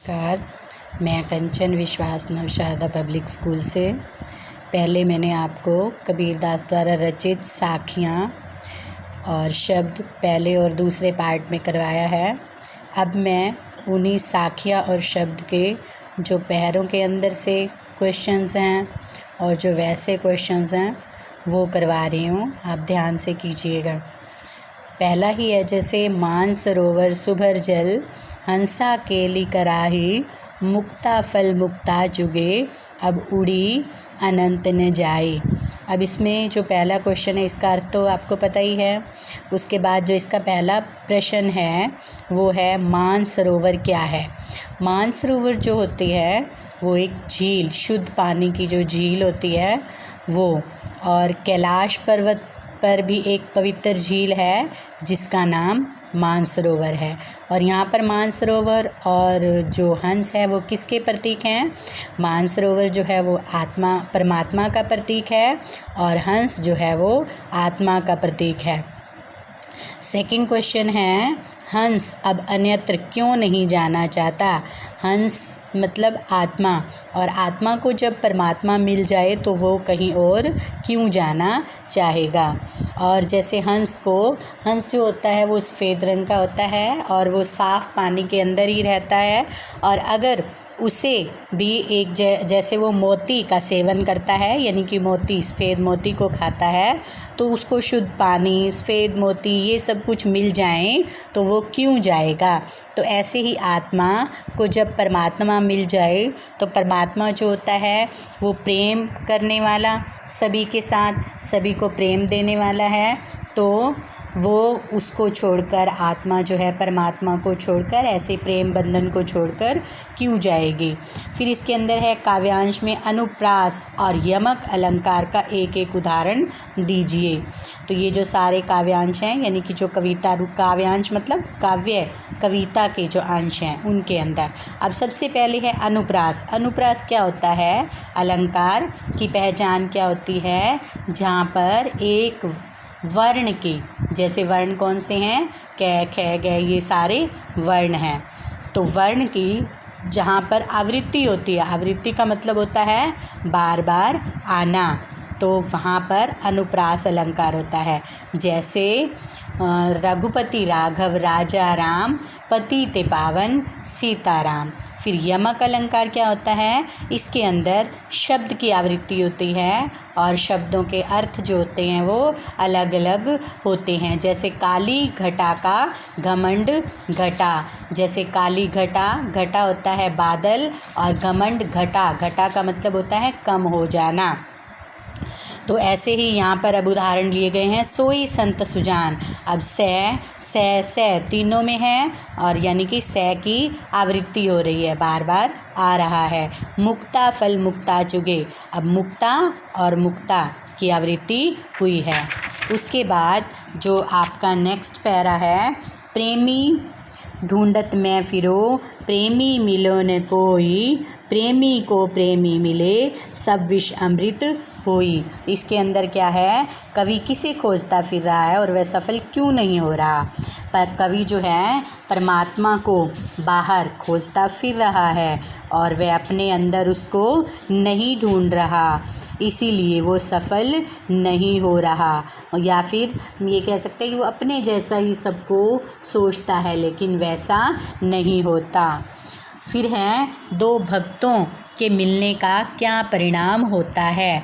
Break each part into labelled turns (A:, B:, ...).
A: नमस्कार। मैं कंचन विश्वास नवशारदा पब्लिक स्कूल से। पहले मैंने आपको कबीरदास द्वारा रचित साखियाँ और शब्द पहले और दूसरे पार्ट में करवाया है। अब मैं उन्हीं साखियाँ और शब्द के जो पैरों के अंदर से क्वेश्चंस हैं और जो वैसे क्वेश्चंस हैं वो करवा रही हूँ। आप ध्यान से कीजिएगा। पहला ही है जैसे मानसरोवर सुभर जल, हंसा केली कराही, मुक्ता फल मुक्ता चुगे, अब उड़ी अनंत न जाए। अब इसमें जो पहला क्वेश्चन है इसका अर्थ तो आपको पता ही है। उसके बाद जो इसका पहला प्रश्न है वो है मानसरोवर क्या है। मानसरोवर जो होती है वो एक झील, शुद्ध पानी की जो झील होती है वो, और कैलाश पर्वत पर भी एक पवित्र झील है जिसका नाम मानसरोवर है। और यहाँ पर मानसरोवर और जो हंस है वो किसके प्रतीक हैं। मानसरोवर जो है वो आत्मा परमात्मा का प्रतीक है और हंस जो है वो आत्मा का प्रतीक है। सेकंड क्वेश्चन है हंस अब अन्यत्र क्यों नहीं जाना चाहता। हंस मतलब आत्मा, और आत्मा को जब परमात्मा मिल जाए तो वो कहीं और क्यों जाना चाहेगा। और जैसे हंस जो होता है वो सफ़ेद रंग का होता है और वो साफ़ पानी के अंदर ही रहता है, और अगर उसे भी एक जैसे वो मोती का सेवन करता है, यानी कि मोती सफ़ेद मोती को खाता है, तो उसको शुद्ध पानी सफ़ेद मोती ये सब कुछ मिल जाए तो वो क्यों जाएगा। तो ऐसे ही आत्मा को जब परमात्मा मिल जाए तो परमात्मा जो होता है वो प्रेम करने वाला, सभी के साथ सभी को प्रेम देने वाला है, तो वो उसको छोड़कर आत्मा जो है परमात्मा को छोड़कर ऐसे प्रेम बंधन को छोड़कर क्यों जाएगी। फिर इसके अंदर है काव्यांश में अनुप्रास और यमक अलंकार का एक एक उदाहरण दीजिए। तो ये जो सारे काव्यांश हैं यानी कि जो कविता काव्यांश मतलब काव्य कविता के जो अंश हैं उनके अंदर। अब सबसे पहले है अनुप्रास। अनुप्रास क्या होता है। अलंकार की पहचान क्या होती है। जहाँ पर एक वर्ण के, जैसे वर्ण कौन से हैं, क ख ग ये सारे वर्ण हैं, तो वर्ण की जहाँ पर आवृत्ति होती है, आवृत्ति का मतलब होता है बार बार आना, तो वहाँ पर अनुप्रास अलंकार होता है। जैसे रघुपति राघव राजा राम, पति ते पावन सीताराम। फिर यमक अलंकार क्या होता है। इसके अंदर शब्द की आवृत्ति होती है और शब्दों के अर्थ जो होते हैं वो अलग अलग होते हैं। जैसे काली घटा का घमंड घटा, जैसे काली घटा, घटा होता है बादल, और घमंड घटा, घटा का मतलब होता है कम हो जाना। तो ऐसे ही यहाँ पर अब उदाहरण लिए गए हैं। सोई संत सुजान। अब से तीनों में है, और यानी कि से की आवृत्ति हो रही है, बार बार आ रहा है। मुक्ता फल मुक्ता चुगे। अब मुक्ता और मुक्ता की आवृत्ति हुई है। उसके बाद जो आपका नेक्स्ट पैरा है, प्रेमी ढूंढत मैं फिरो, प्रेमी मिलो न कोई, प्रेमी को प्रेमी मिले, सब विष अमृत होई। इसके अंदर क्या है, कवि किसे खोजता फिर रहा है और वह सफल क्यों नहीं हो रहा। पर कवि जो है परमात्मा को बाहर खोजता फिर रहा है और वह अपने अंदर उसको नहीं ढूंढ रहा, इसीलिए वो सफल नहीं हो रहा। या फिर ये कह सकते हैं कि वो अपने जैसा ही सबको सोचता है लेकिन वैसा नहीं होता। फिर है दो भक्तों के मिलने का क्या परिणाम होता है।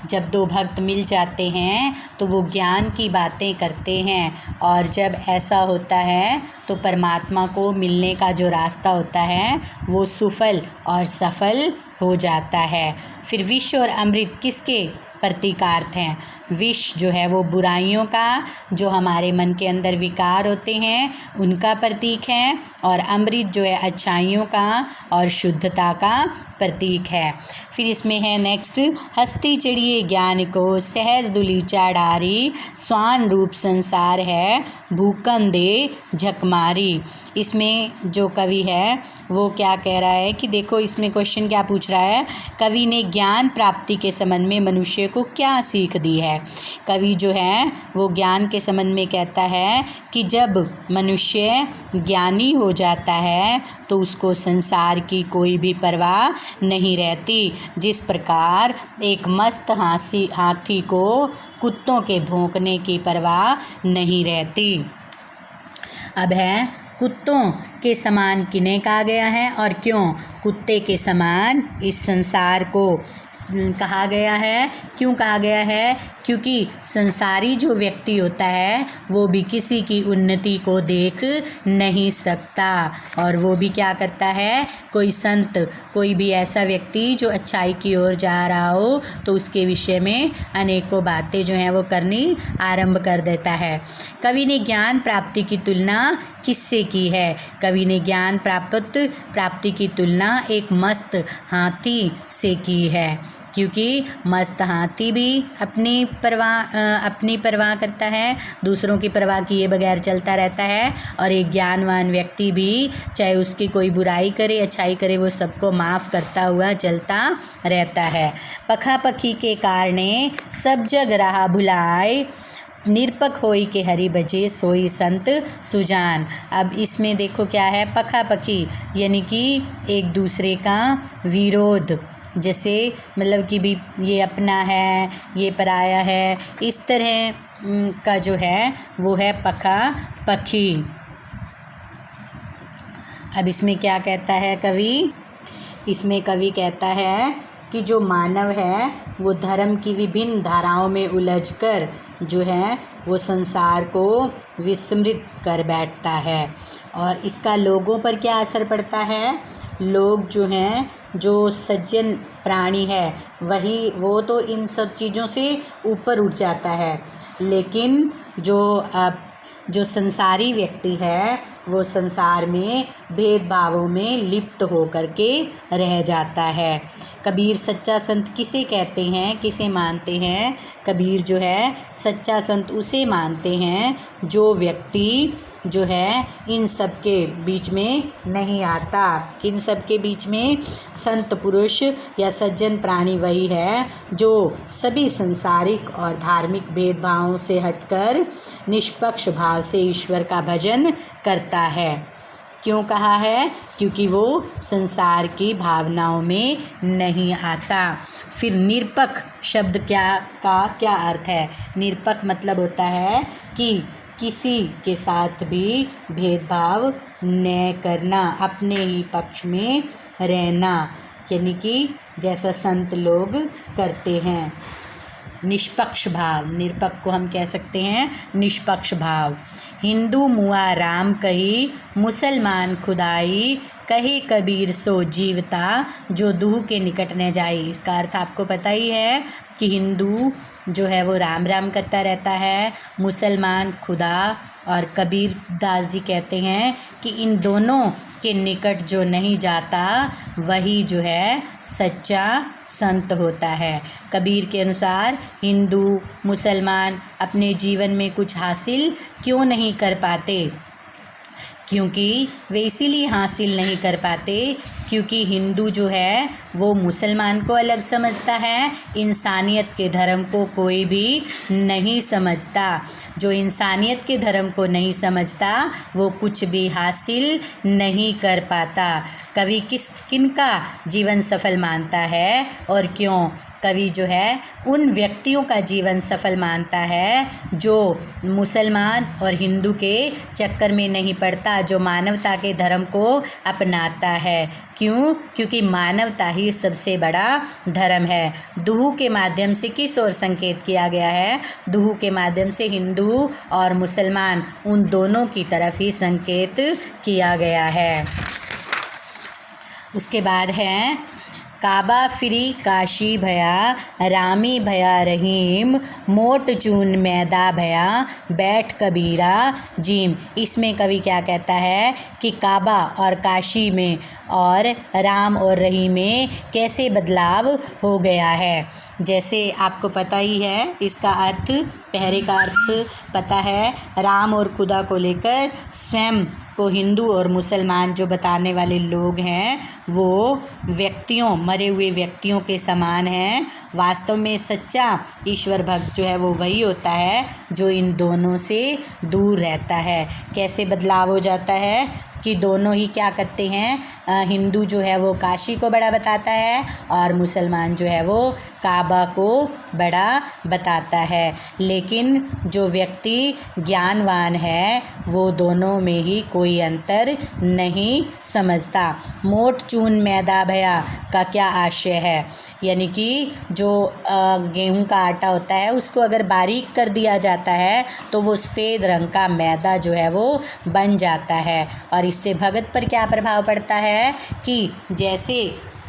A: जब दो भक्त मिल जाते हैं तो वो ज्ञान की बातें करते हैं, और जब ऐसा होता है तो परमात्मा को मिलने का जो रास्ता होता है वो सुफल और सफल हो जाता है। फिर विष और अमृत किसके प्रतीकार्थ हैं। विष जो है वो बुराइयों का, जो हमारे मन के अंदर विकार होते हैं उनका प्रतीक है, और अमृत जो है अच्छाइयों का और शुद्धता का प्रतीक है। फिर इसमें है नेक्स्ट, हस्ती चढ़िए ज्ञान को, सहज दुलीचा डारी, स्वान रूप संसार है, भूकन दे झकमारी। इसमें जो कवि है वो क्या कह रहा है कि देखो इसमें क्वेश्चन क्या पूछ रहा है, कवि ने ज्ञान प्राप्ति के संबंध में मनुष्य को क्या सीख दी है। कवि जो है वो ज्ञान के संबंध में कहता है कि जब मनुष्य ज्ञानी हो जाता है तो उसको संसार की कोई भी परवाह नहीं रहती। जिस प्रकार एक मस्त हाथी को कुत्तों के भौंकने की परवाह नहीं रहती। अब है कुत्तों के समान किन्हें कहा गया है और क्यों कुत्ते के समान इस संसार को कहा गया है। क्यों कहा गया है? क्योंकि संसारी जो व्यक्ति होता है वो भी किसी की उन्नति को देख नहीं सकता, और वो भी क्या करता है, कोई संत, कोई भी ऐसा व्यक्ति जो अच्छाई की ओर जा रहा हो तो उसके विषय में अनेकों बातें जो हैं वो करनी आरंभ कर देता है। कवि ने ज्ञान प्राप्ति की तुलना किससे की है? कवि ने ज्ञान प्राप्ति की तुलना एक मस्त हाथी से की है, क्योंकि मस्त हाथी भी अपनी परवाह करता है, दूसरों की परवाह किए बगैर चलता रहता है, और एक ज्ञानवान व्यक्ति भी चाहे उसकी कोई बुराई करे अच्छाई करे वो सबको माफ़ करता हुआ चलता रहता है। पखा पखी के कारणे सब जग रहा भुलाए, निरपक होई के हरि भजे सोई संत सुजान। अब इसमें देखो क्या है, पखा पखी यानी कि एक दूसरे का विरोध, जैसे मतलब कि भी ये अपना है ये पराया है, इस तरह का जो है वो है पखा पखी। अब इसमें क्या कहता है कवि? इसमें कवि कहता है कि जो मानव है वो धर्म की विभिन्न धाराओं में उलझकर जो है वो संसार को विस्मृत कर बैठता है, और इसका लोगों पर क्या असर पड़ता है? लोग जो हैं, जो सज्जन प्राणी है वो तो इन सब चीज़ों से ऊपर उठ जाता है, लेकिन जो संसारी व्यक्ति है वो संसार में भेदभावों में लिप्त होकर के रह जाता है। कबीर सच्चा संत किसे कहते हैं, किसे मानते हैं? कबीर जो है सच्चा संत उसे मानते हैं जो व्यक्ति जो है इन सब के बीच में नहीं आता। इन सब के बीच में संत पुरुष या सज्जन प्राणी वही है जो सभी संसारिक और धार्मिक भेदभावों से हटकर निष्पक्ष भाव से ईश्वर का भजन करता है। क्यों कहा है? क्योंकि वो संसार की भावनाओं में नहीं आता। फिर निरपक शब्द का क्या अर्थ है? निरपक मतलब होता है कि किसी के साथ भी भेदभाव न करना, अपने ही पक्ष में रहना, यानी कि जैसा संत लोग करते हैं। निष्पक्ष भाव, निरपक को हम कह सकते हैं निष्पक्ष भाव। हिंदू मुआ राम कही, मुसलमान खुदाई, कहे कबीर सो जीवता, जो दूह के निकट न जाई। इसका अर्थ आपको पता ही है कि हिंदू जो है वो राम राम करता रहता है, मुसलमान खुदा, और कबीर दास जी कहते हैं कि इन दोनों के निकट जो नहीं जाता वही जो है सच्चा संत होता है। कबीर के अनुसार हिंदू मुसलमान अपने जीवन में कुछ हासिल क्यों नहीं कर पाते? क्योंकि वे इसीलिए हासिल नहीं कर पाते क्योंकि हिंदू जो है वो मुसलमान को अलग समझता है, इंसानियत के धर्म को कोई भी नहीं समझता। जो इंसानियत के धर्म को नहीं समझता वो कुछ भी हासिल नहीं कर पाता। कवि किनका जीवन सफल मानता है और क्यों? कवि जो है उन व्यक्तियों का जीवन सफल मानता है जो मुसलमान और हिंदू के चक्कर में नहीं पड़ता, जो मानवता के धर्म को अपनाता है। क्यों? क्योंकि मानवता ही सबसे बड़ा धर्म है। दूह के माध्यम से किस ओर संकेत किया गया है? दूह के माध्यम से हिंदू और मुसलमान उन दोनों की तरफ ही संकेत किया गया है। उसके बाद है काबा फिरी काशी भया, रामी भया रहीम, मोट चून मैदा भया, बैठ कबीरा जीम। इसमें कवि क्या कहता है कि काबा और काशी में और राम और रहीम में कैसे बदलाव हो गया है। जैसे आपको पता ही है इसका अर्थ, पहरे का अर्थ पता है, राम और खुदा को लेकर स्वयं आपको हिंदू और मुसलमान जो बताने वाले लोग हैं वो व्यक्तियों, मरे हुए व्यक्तियों के समान हैं। वास्तव में सच्चा ईश्वर भक्त जो है वो वही होता है जो इन दोनों से दूर रहता है। कैसे बदलाव हो जाता है कि दोनों ही क्या करते हैं, हिंदू जो है वो काशी को बड़ा बताता है और मुसलमान जो है वो काबा को बड़ा बताता है। लेकिन जो व्यक्ति ज्ञानवान है वो दोनों में ही कोई अंतर नहीं समझता। मोट चून मैदा भया का क्या आशय है, यानी कि जो गेहूं का आटा होता है उसको अगर बारीक कर दिया जाता है तो वो सफ़ेद रंग का मैदा जो है वो बन जाता है। और इससे भगत पर क्या प्रभाव पड़ता है कि जैसे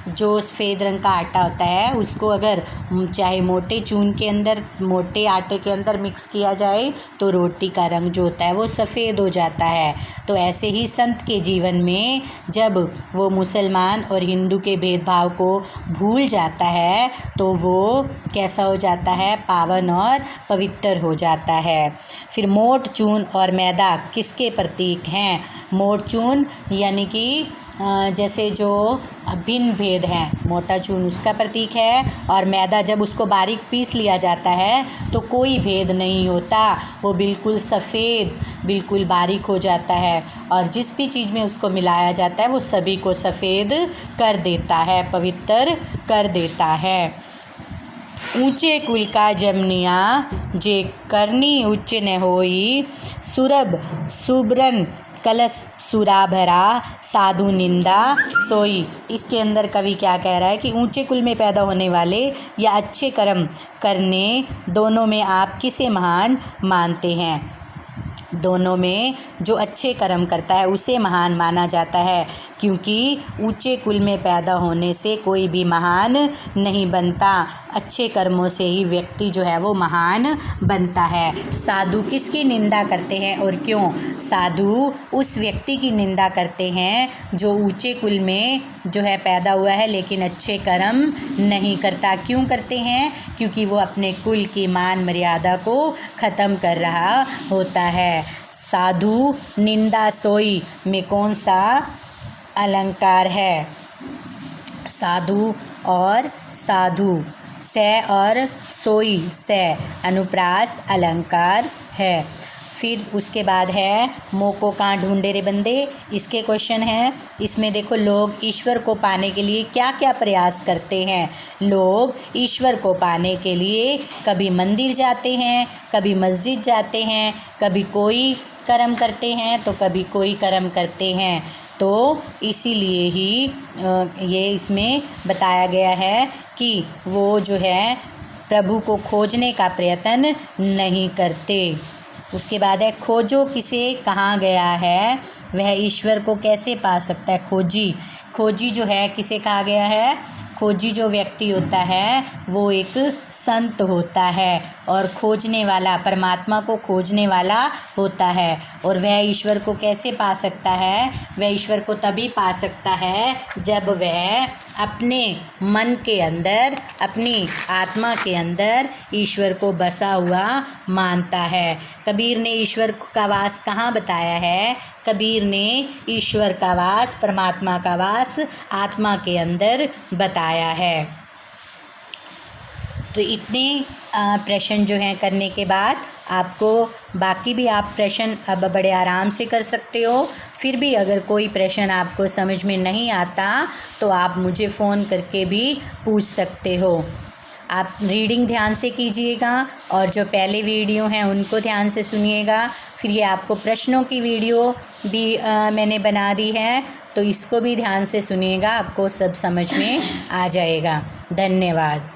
A: जो सफ़ेद रंग का आटा होता है उसको अगर चाहे मोटे चून के अंदर, मोटे आटे के अंदर मिक्स किया जाए तो रोटी का रंग जो होता है वो सफ़ेद हो जाता है। तो ऐसे ही संत के जीवन में जब वो मुसलमान और हिंदू के भेदभाव को भूल जाता है तो वो कैसा हो जाता है, पावन और पवित्र हो जाता है। फिर मोट चून और मैदा किसके प्रतीक हैं? मोट चून यानी कि जैसे जो भिन्न भेद है, मोटा चून उसका प्रतीक है, और मैदा जब उसको बारीक पीस लिया जाता है तो कोई भेद नहीं होता, वो बिल्कुल सफ़ेद, बिल्कुल बारीक हो जाता है। और जिस भी चीज़ में उसको मिलाया जाता है वो सभी को सफ़ेद कर देता है, पवित्र कर देता है। ऊँचे कुल का जमनिया जे करनी उच्च न होई, सुरभ सुब्रन कलश सुरा भरा, साधु निंदा सोई। इसके अंदर कवि क्या कह रहा है कि ऊंचे कुल में पैदा होने वाले या अच्छे कर्म करने, दोनों में आप किसे महान मानते हैं? दोनों में जो अच्छे कर्म करता है उसे महान माना जाता है, क्योंकि ऊंचे कुल में पैदा होने से कोई भी महान नहीं बनता, अच्छे कर्मों से ही व्यक्ति जो है वो महान बनता है। साधु किसकी निंदा करते हैं और क्यों? साधु उस व्यक्ति की निंदा करते हैं जो ऊंचे कुल में जो है पैदा हुआ है लेकिन अच्छे कर्म नहीं करता। क्यों करते हैं? क्योंकि वो अपने कुल की मान मर्यादा को ख़त्म कर रहा होता है। साधु निंदा सोई में कौन सा अलंकार है? साधु और साधु, से और सोई, से अनुप्रास अलंकार है। फिर उसके बाद है मोको कहाँ ढूंढे रे बंदे, इसके क्वेश्चन हैं। इसमें देखो लोग ईश्वर को पाने के लिए क्या क्या प्रयास करते हैं। लोग ईश्वर को पाने के लिए कभी मंदिर जाते हैं, कभी मस्जिद जाते हैं, कभी कोई कर्म करते हैं तो कभी कोई कर्म करते हैं। तो इसीलिए ही ये इसमें बताया गया है कि वो जो है प्रभु को खोजने का प्रयत्न नहीं करते। उसके बाद है खोजो किसे कहाँ गया है, वह ईश्वर को कैसे पा सकता है। खोजी, खोजी जो है किसे कहा गया है? खोजी जो व्यक्ति होता है वो एक संत होता है और खोजने वाला, परमात्मा को खोजने वाला होता है। और वह ईश्वर को कैसे पा सकता है? वह ईश्वर को तभी पा सकता है जब वह अपने मन के अंदर, अपनी आत्मा के अंदर ईश्वर को बसा हुआ मानता है। कबीर ने ईश्वर का वास कहाँ बताया है? कबीर ने ईश्वर का वास, परमात्मा का वास आत्मा के अंदर बताया है। तो इतने प्रश्न जो हैं करने के बाद आपको बाकी भी आप प्रश्न अब बड़े आराम से कर सकते हो। फिर भी अगर कोई प्रश्न आपको समझ में नहीं आता तो आप मुझे फ़ोन करके भी पूछ सकते हो। आप रीडिंग ध्यान से कीजिएगा और जो पहले वीडियो हैं उनको ध्यान से सुनिएगा। फिर ये आपको प्रश्नों की वीडियो भी मैंने बना दी है, तो इसको भी ध्यान से सुनिएगा, आपको सब समझ में आ जाएगा। धन्यवाद।